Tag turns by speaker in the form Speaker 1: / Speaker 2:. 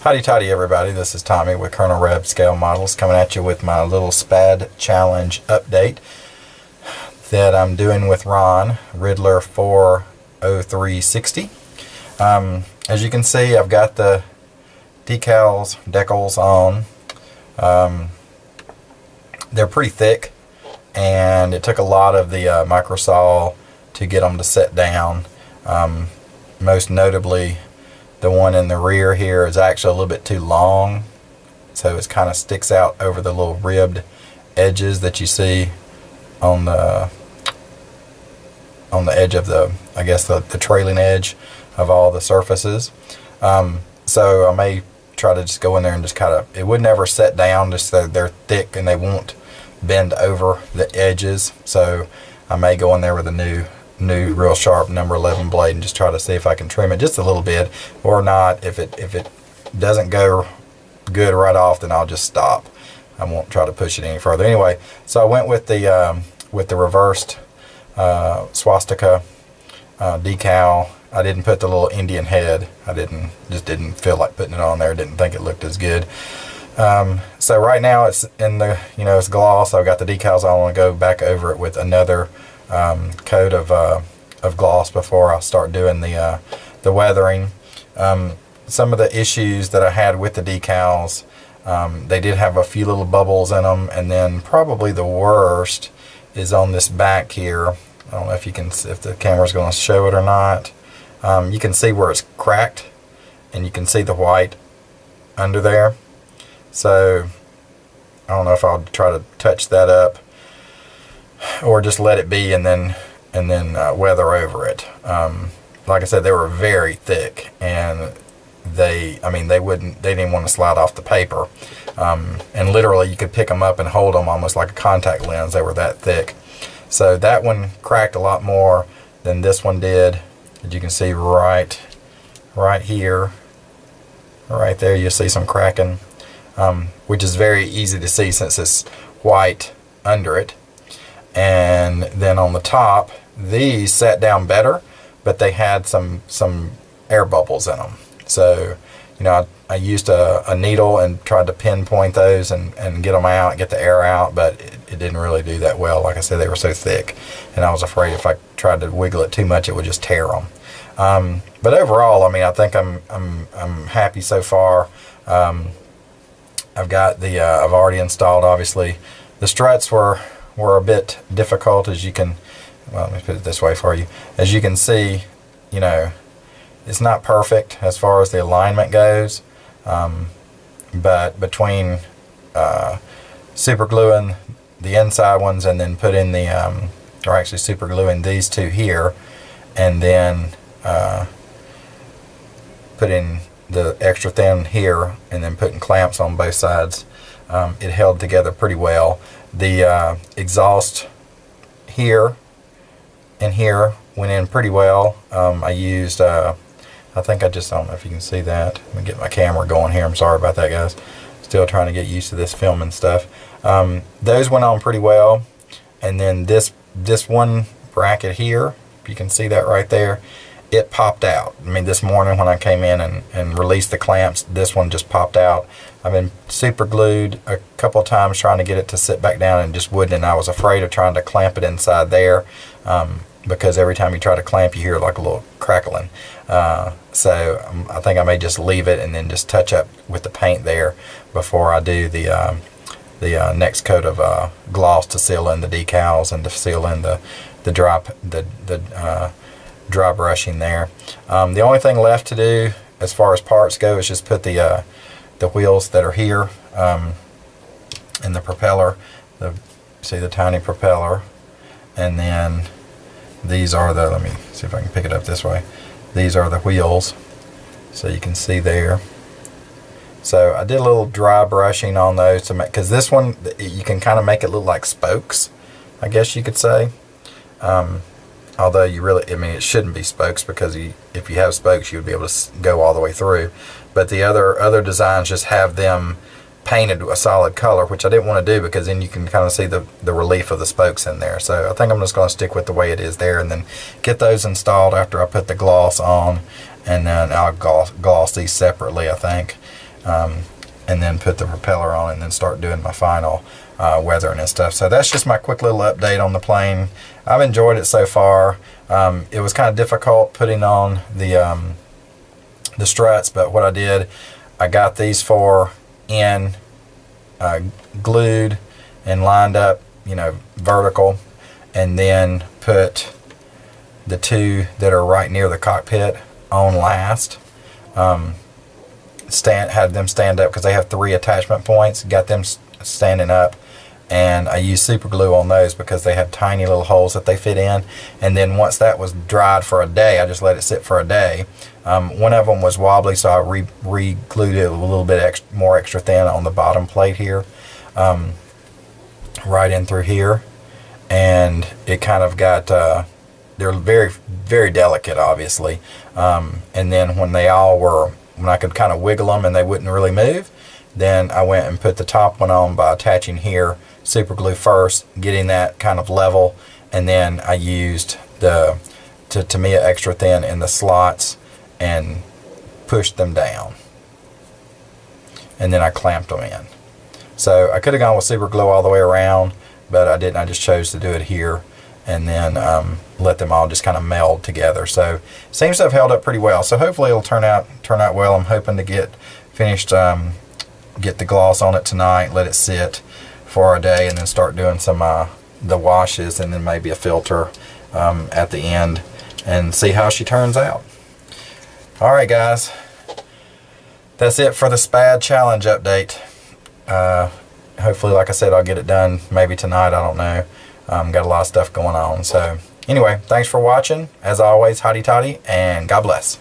Speaker 1: Howdy toddy everybody, this is Tommy with Colonel Reb Scale Models coming at you with my little SPAD challenge update that I'm doing with Ron, Riddler40360. As you can see, I've got the decals on. They're pretty thick, and it took a lot of the microsaw to get them to set down. Most notably, the one in the rear here is actually a little bit too long, so it kind of sticks out over the little ribbed edges that you see on the edge of the, I guess the trailing edge of all the surfaces. So I may try to just go in there and just kind of, it would never set down, just so they're thick and they won't bend over the edges. So I may go in there with a new real sharp number 11 blade and just try to see if I can trim it just a little bit, or not. If it doesn't go good right off, then I'll just stop. I won't try to push it any further. Anyway, so I went with the reversed swastika decal. I didn't put the little Indian head. I just didn't feel like putting it on there. Didn't think it looked as good. So right now it's in the, it's gloss. I've got the decals on. I want to go back over it with another coat of gloss before I start doing the weathering. Some of the issues that I had with the decals, they did have a few little bubbles in them, and then probably the worst is on this back here. I don't know if the camera's going to show it or not. You can see where it's cracked, and you can see the white under there. So I don't know if I'll try to touch that up or just let it be and then weather over it. Like I said, they were very thick, and they didn't want to slide off the paper, and literally you could pick them up and hold them almost like a contact lens. They were that thick. So that one cracked a lot more than this one did. As you can see right here, right there, you'll see some cracking, which is very easy to see since it's white under it. And then on the top, these sat down better, but they had some air bubbles in them. So, I used a needle and tried to pinpoint those and get them out, get the air out, but it didn't really do that well. Like I said, they were so thick, and I was afraid if I tried to wiggle it too much, it would just tear them. But overall, I think I'm happy so far. I've got I've already installed, obviously. The struts were a bit difficult, as you can, well, let me put it this way for you. As you can see, it's not perfect as far as the alignment goes, but between super gluing the inside ones and then put in the, or actually super gluing these two here, and then putting the extra thin here, and then putting clamps on both sides, it held together pretty well. The exhaust here and here went in pretty well. I used, I don't know if you can see that. Let me get my camera going here. I'm sorry about that, guys. Still trying to get used to this filming stuff. Those went on pretty well. And then this one bracket here, if you can see that right there, it popped out. This morning when I came in and released the clamps, this one just popped out. I've been super glued a couple of times trying to get it to sit back down, and just wouldn't, and I was afraid of trying to clamp it inside there, because every time you try to clamp, you hear like a little crackling. So I think I may just leave it and then just touch up with the paint there before I do the next coat of gloss to seal in the decals and to seal in the dry brushing there. The only thing left to do as far as parts go is just put the wheels that are here, and the propeller. See the tiny propeller, and then these are the, let me see if I can pick it up this way. These are the wheels, so you can see there. So I did a little dry brushing on those to make, because this one you can kind of make it look like spokes, I guess you could say. Although you really, it shouldn't be spokes, because if you have spokes, you would be able to go all the way through. But the other designs just have them painted a solid color, which I didn't want to do, because then you can kind of see the relief of the spokes in there. So I think I'm just going to stick with the way it is there, and then get those installed after I put the gloss on, and then I'll gloss these separately, I think. and then put the propeller on and then start doing my final weathering and stuff. So that's just my quick little update on the plane. I've enjoyed it so far. It was kind of difficult putting on the struts, but what I did, I got these four in glued and lined up, you know, vertical, and then put the two that are right near the cockpit on last. Had them stand up because they have 3 attachment points. Got them standing up, and I used super glue on those because they have tiny little holes that they fit in. And then once that was dried for a day, I just let it sit for a day. One of them was wobbly, so I re-glued it a little bit more extra thin on the bottom plate here, right in through here, and it kind of got they're very, very delicate, obviously. And then when I could kind of wiggle them and they wouldn't really move, then I went and put the top one on by attaching here super glue first, getting that kind of level, and then I used the Tamiya extra thin in the slots and pushed them down, and then I clamped them in. So I could have gone with super glue all the way around, but I didn't. I just chose to do it here, and then let them all just kind of meld together. So seems to have held up pretty well. So hopefully it'll turn out well. I'm hoping to get finished, get the gloss on it tonight, let it sit for a day, and then start doing some the washes, and then maybe a filter at the end, and see how she turns out. All right, guys, that's it for the SPAD challenge update. Hopefully, like I said, I'll get it done maybe tonight. I don't know. Got a lot of stuff going on. So anyway, thanks for watching. As always, hotty toddy, and God bless.